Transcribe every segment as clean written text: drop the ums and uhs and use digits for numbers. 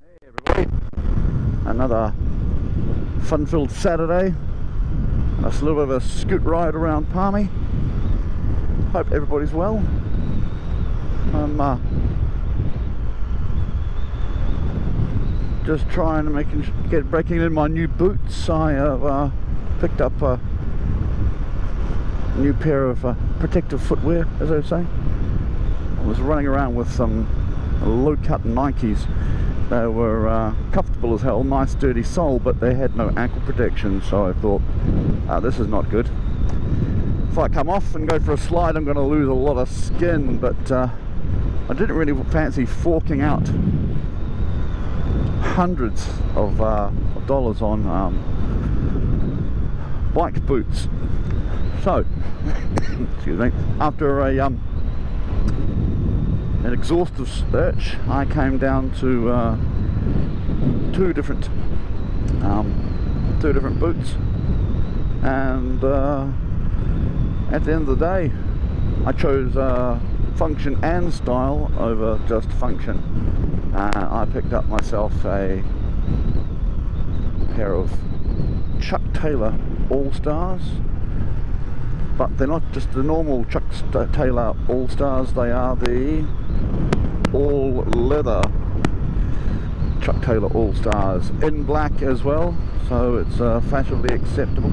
Hey everybody, another fun-filled Saturday. A little bit of a scoot ride around Palmy. Hope everybody's well. I'm just trying to breaking in my new boots. I have picked up a new pair of protective footwear, as I was saying. I was running around with some low-cut Nikes. They were comfortable as hell, nice sturdy sole, but they had no ankle protection, so I thought, this is not good. If I come off and go for a slide, I'm going to lose a lot of skin, but I didn't really fancy forking out hundreds of dollars on bike boots. So, excuse me, after an exhaustive search, I came down to two different boots, and at the end of the day, I chose function and style over just function. I picked up myself a pair of Chuck Taylor All-Stars, but they're not just the normal Chuck Taylor All-Stars, they are the all-leather Chuck Taylor All-Stars, in black as well, so it's fashionably acceptable.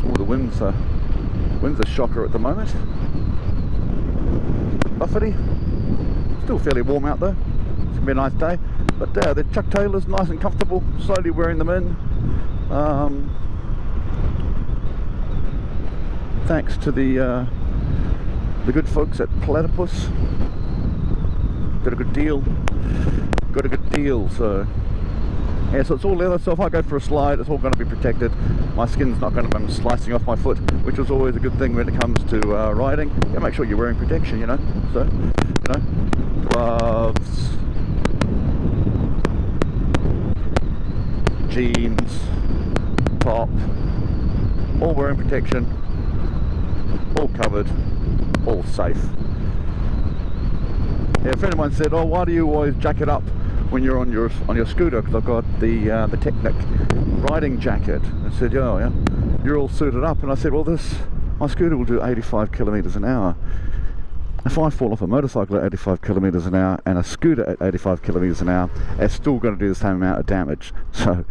Oh, the wind's a shocker at the moment. Buffety. Still fairly warm out though. It's gonna be a nice day. But the Chuck Taylors, nice and comfortable. Slowly wearing them in. Thanks to the good folks at Platypus. Got a good deal. So yeah, so it's all leather, so if I go for a slide, it's all going to be protected. My skin's not going to be slicing off my foot, which is always a good thing when it comes to riding. Yeah, make sure you're wearing protection, you know. So, you know, gloves, jeans, top, all wearing protection, all covered, all safe. Yeah, a friend of mine said, "Oh, why do you always jack it up when you're on your scooter?" Because I've got the Technic riding jacket. I said, "Oh yeah, you're all suited up." And I said, "Well, my scooter will do 85 kilometers an hour. If I fall off a motorcycle at 85 kilometers an hour and a scooter at 85 kilometers an hour, it's still going to do the same amount of damage." So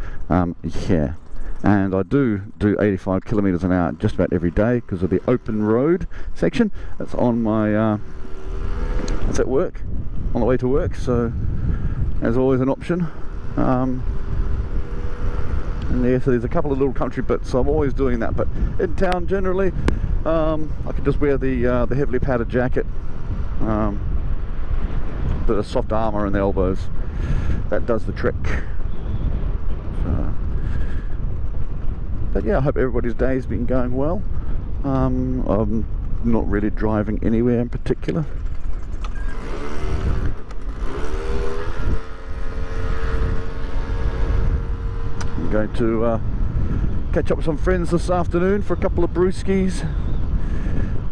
yeah, and I do 85 kilometers an hour just about every day because of the open road section. That's on my it's at work, on the way to work, so there's always an option. And yeah, so there's a couple of little country bits, so I'm always doing that. But in town, generally, I can just wear the heavily padded jacket, bit of soft armour in the elbows. That does the trick. So, but yeah, I hope everybody's day's been going well. I'm not really driving anywhere in particular. I'm going to catch up with some friends this afternoon for a couple of brewskis.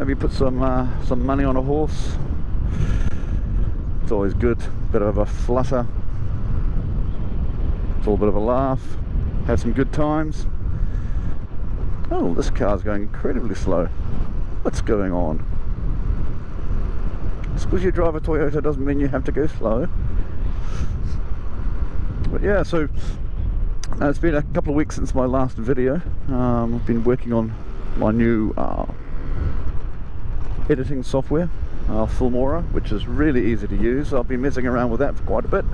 Maybe put some money on a horse. It's always good. Bit of a flutter. It's all a bit of a laugh. Have some good times. Oh, this car's going incredibly slow. What's going on? Just because you drive a Toyota doesn't mean you have to go slow. But yeah, so it's been a couple of weeks since my last video. I've been working on my new editing software, Filmora, which is really easy to use. I've been messing around with that for quite a bit.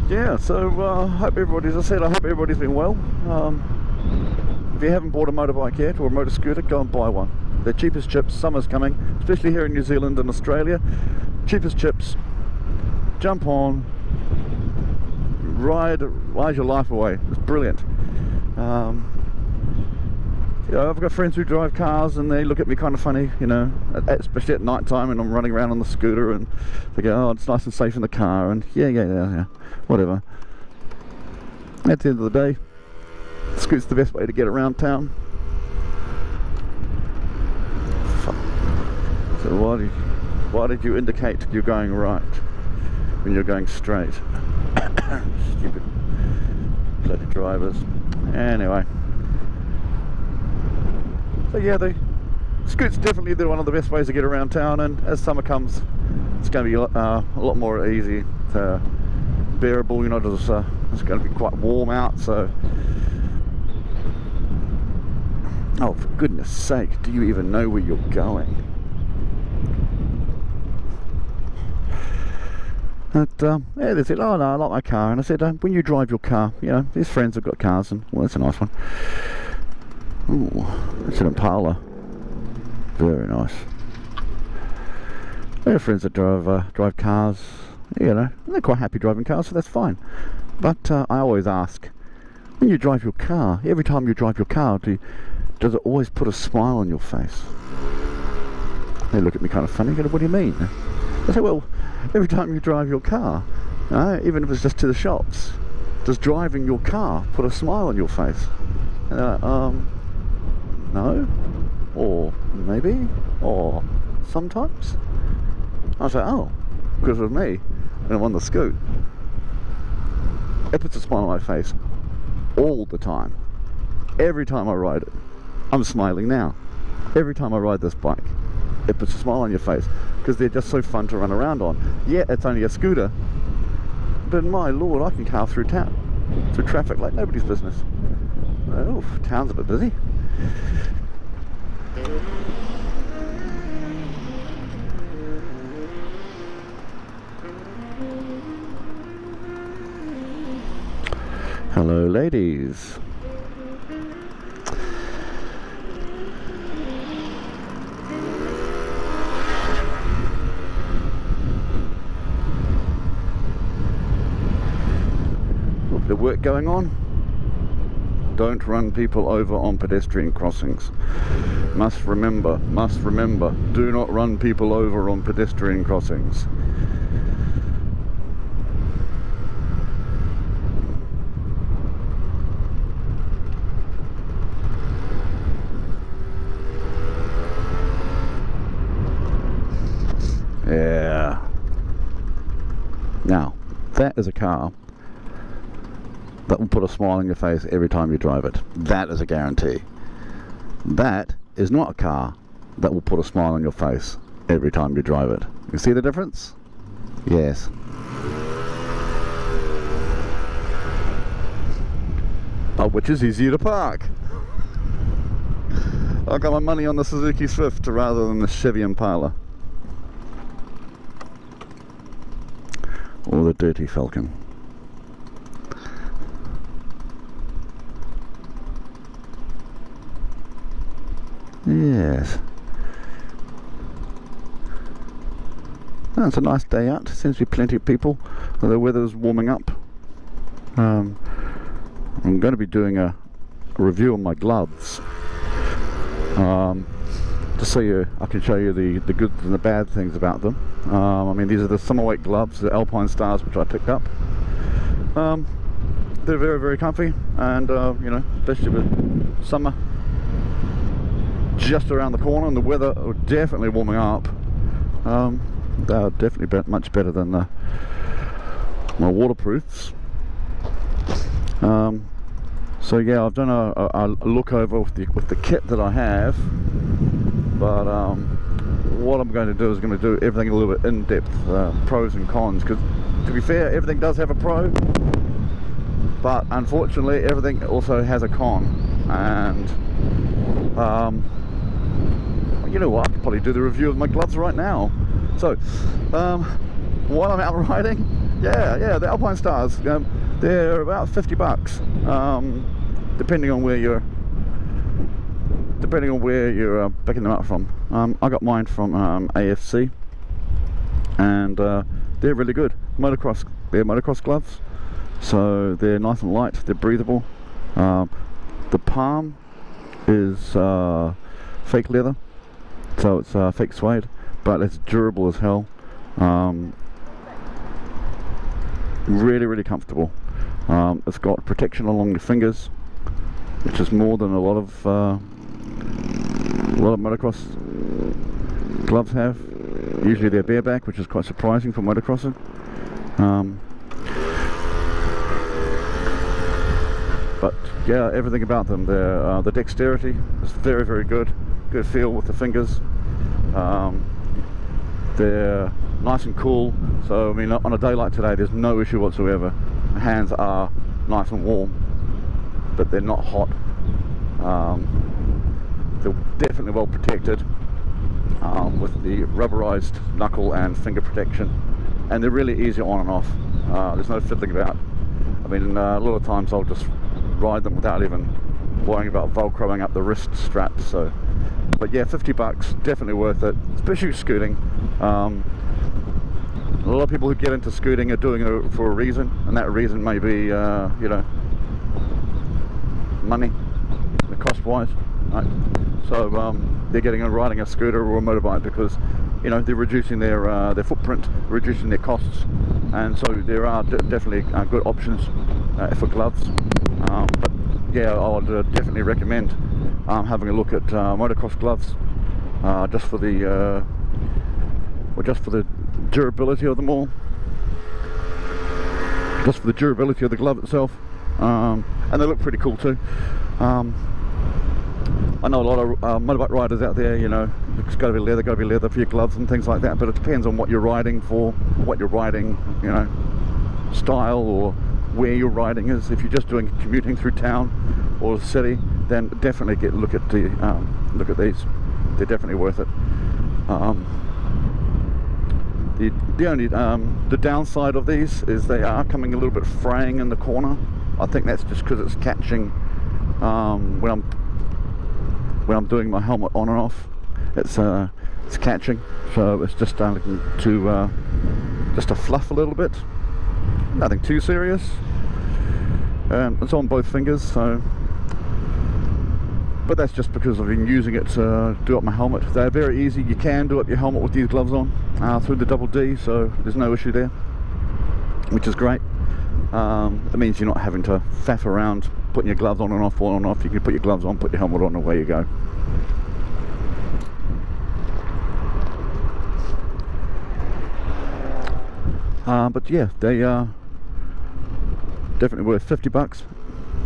Yeah, so hope everybody's, as I said, I hope everybody's been well. If you haven't bought a motorbike yet or a motor scooter, go and buy one. They're cheapest chips. Summer's coming, especially here in New Zealand and Australia. Cheapest chips. Jump on. Ride your life away. It's brilliant. You know, I've got friends who drive cars and they look at me kind of funny, you know, especially at night time, and I'm running around on the scooter and they go, "Oh, it's nice and safe in the car," and yeah, whatever. At the end of the day, scoot's the best way to get around town. Fuck. So what? Why did you indicate you're going right when you're going straight? Stupid bloody drivers. Anyway, so yeah, the scoot's definitely one of the best ways to get around town, and as summer comes, it's going to be a lot more easy to bearable. You know, it's going to be quite warm out, so. Oh, for goodness sake, do you even know where you're going? But, yeah, they said, oh no, I like my car. And I said, when you drive your car, you know, these friends have got cars, and, well, that's a nice one. Ooh, that's an Impala. Very nice. I have friends that drive cars, you know, and they're quite happy driving cars, so that's fine. But I always ask, when you drive your car, every time you drive your car, does it always put a smile on your face? They look at me kind of funny, go, what do you mean? I say, well, every time you drive your car, even if it's just to the shops, does driving your car put a smile on your face? And they're like, no, or maybe, or sometimes. I say, oh, because with me, when I'm on the scoot, it puts a smile on my face all the time. Every time I ride it, I'm smiling now. Every time I ride this bike, it puts a smile on your face, because they're just so fun to run around on. Yeah, it's only a scooter, but my lord, I can car through town, through traffic like nobody's business. Oh, town's a bit busy. Hello, ladies. The work going on. Don't run people over on pedestrian crossings. Must remember, do not run people over on pedestrian crossings. Yeah. Now, that is a car that will put a smile on your face every time you drive it. That is a guarantee. That is not a car that will put a smile on your face every time you drive it. You see the difference? Yes. But which is easier to park? I got my money on the Suzuki Swift rather than the Chevy Impala. Or the Dirty Falcon. Yes. Oh, it's a nice day out. Seems to be plenty of people. The weather's warming up. I'm going to be doing a review on my gloves. Just so I can show you the good and the bad things about them. I mean, these are the summer weight gloves, the Alpine Stars, which I picked up. They're very, very comfy, and you know, especially with summer just around the corner and the weather definitely warming up. They're definitely much better than my waterproofs. So yeah, I've done a look over with the kit that I have, but what I'm going to do is going to do everything a little bit in depth, pros and cons, because to be fair, everything does have a pro, but unfortunately everything also has a con. And you know what, I could probably do the review of my gloves right now. So while I'm out riding, yeah, the Alpine Stars, they're about 50 bucks, depending on where you're picking them up from. I got mine from AFC, and they're really good. They're motocross gloves, so they're nice and light, they're breathable. The palm is fake leather, so it's fake suede, but it's durable as hell. Really, really comfortable. It's got protection along the fingers, which is more than a lot of motocross gloves have. Usually they're bareback, which is quite surprising for motocrossing. But yeah, everything about them, the dexterity is very, very good. Good feel with the fingers. They're nice and cool, so I mean on a day like today there's no issue whatsoever. The hands are nice and warm, but they're not hot. They're definitely well protected with the rubberized knuckle and finger protection, and they're really easy on and off. There's no fiddling about. I mean, a lot of times I'll just ride them without even worrying about velcroing up the wrist straps. So, but yeah, 50 bucks, definitely worth it, especially scooting. A lot of people who get into scooting are doing it for a reason, and that reason may be, you know, money, the cost wise, right? So they're getting and riding a scooter or a motorbike because, you know, they're reducing their footprint, reducing their costs, and so there are definitely good options for gloves. But yeah, I would definitely recommend having a look at motocross gloves, just for the durability of them all, just for the durability of the glove itself, and they look pretty cool too. I know a lot of motorbike riders out there, you know, it's got to be leather for your gloves and things like that, but it depends on what you're riding for, what you're riding, you know, style, or where your riding is. If you're just doing commuting through town or the city, then definitely look at these. They're definitely worth it. The only the downside of these is they are coming a little bit fraying in the corner. I think that's just because it's catching when I'm doing my helmet on and off. It's catching, so it's just starting to fluff a little bit. Nothing too serious. It's on both fingers, so. But that's just because I've been using it to do up my helmet. They're very easy. You can do up your helmet with these gloves on through the double D, so there's no issue there, which is great. It means you're not having to faff around putting your gloves on and off, on and off. You can put your gloves on, put your helmet on, and away you go. But yeah, they are definitely worth 50 bucks.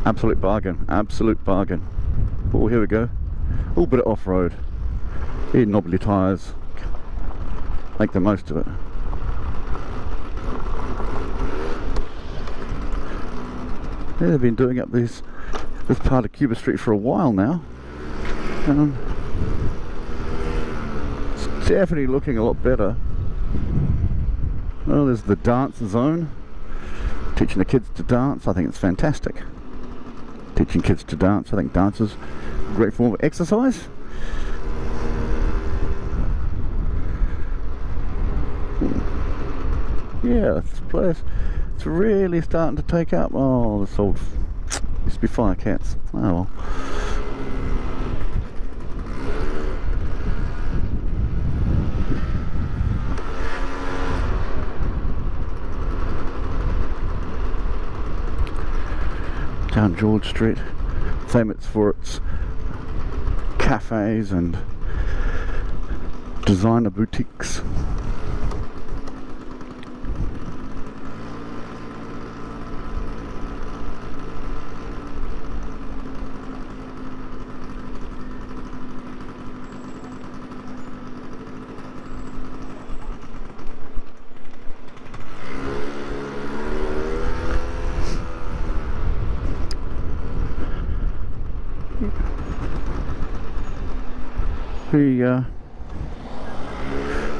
Absolute bargain, absolute bargain. Oh, here we go. A little bit of off-road. Here, knobbly tyres. Make the most of it. Yeah, they've been doing up this part of Cuba Street for a while now. It's definitely looking a lot better. Oh, there's the dance zone. Teaching the kids to dance. I think it's fantastic. Teaching kids to dance. I think dance is a great form of exercise. Yeah, this place, it's really starting to take up. Oh, this old used to be fire cats. Oh well. Down George Street, famous for its cafes and designer boutiques.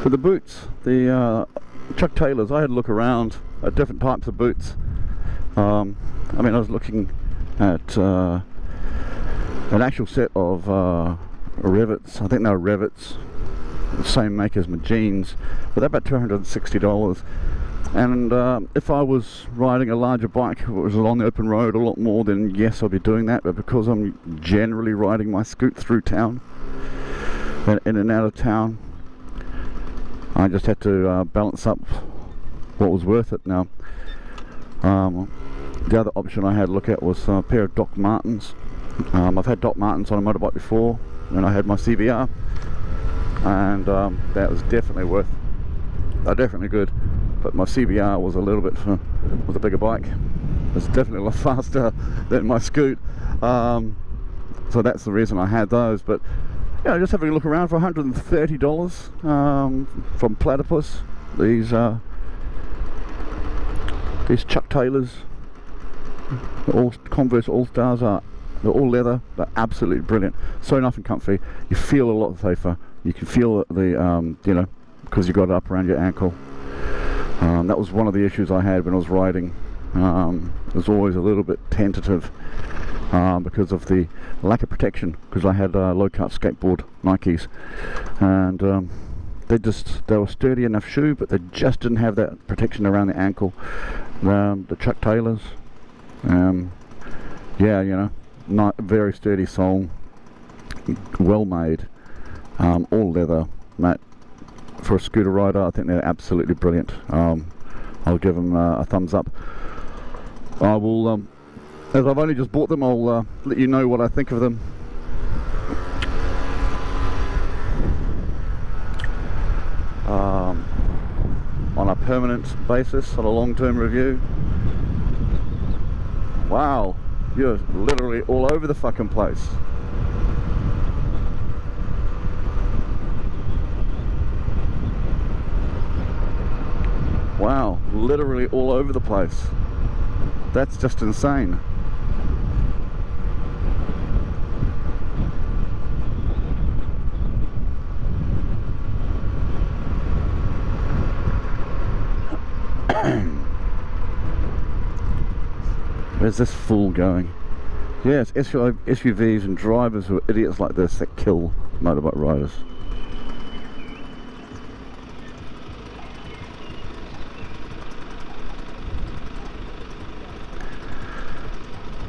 For the boots, the Chuck Taylors, I had a look around at different types of boots. I mean, I was looking at an actual set of rivets. I think they were rivets, the same make as my jeans, but they're about $260. And if I was riding a larger bike, if it was along the open road a lot more, then yes, I'll be doing that. But because I'm generally riding my scoot through town, in and out of town, I just had to balance up what was worth it. Now, the other option I had to look at was a pair of Doc Martens. I've had Doc Martens on a motorbike before when I had my CBR, and that was definitely worth they're definitely good, but my CBR was a little bit was a bigger bike. It's definitely a lot faster than my Scoot, so that's the reason I had those. But yeah, just having a look around for $130 from Platypus. These Chuck Taylors, all Converse All Stars, they're all leather. They're absolutely brilliant. So nice and comfy. You feel a lot safer. You can feel the you know, because you got it up around your ankle. That was one of the issues I had when I was riding. It was always a little bit tentative because of the lack of protection, because I had low cut skateboard Nikes, and they were sturdy enough shoe, but they just didn't have that protection around the ankle. The Chuck Taylors, yeah, you know, not very sturdy sole, well made, all leather, mate. For a scooter rider, I think they're absolutely brilliant. I'll give them a thumbs up. I will, as I've only just bought them, I'll let you know what I think of them. On a permanent basis, on a long-term review. Wow, you're literally all over the fucking place. Wow, literally all over the place. That's just insane. Where's this fool going? Yes, SUVs and drivers who are idiots like this that kill motorbike riders.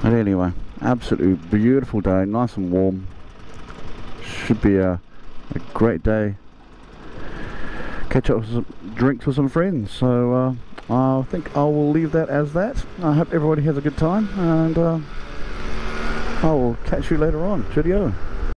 But anyway, absolutely beautiful day, nice and warm. Should be a great day. Catch up with some drinks with some friends. So I think I will leave that as that. I hope everybody has a good time, and I will catch you later on. Cheerio.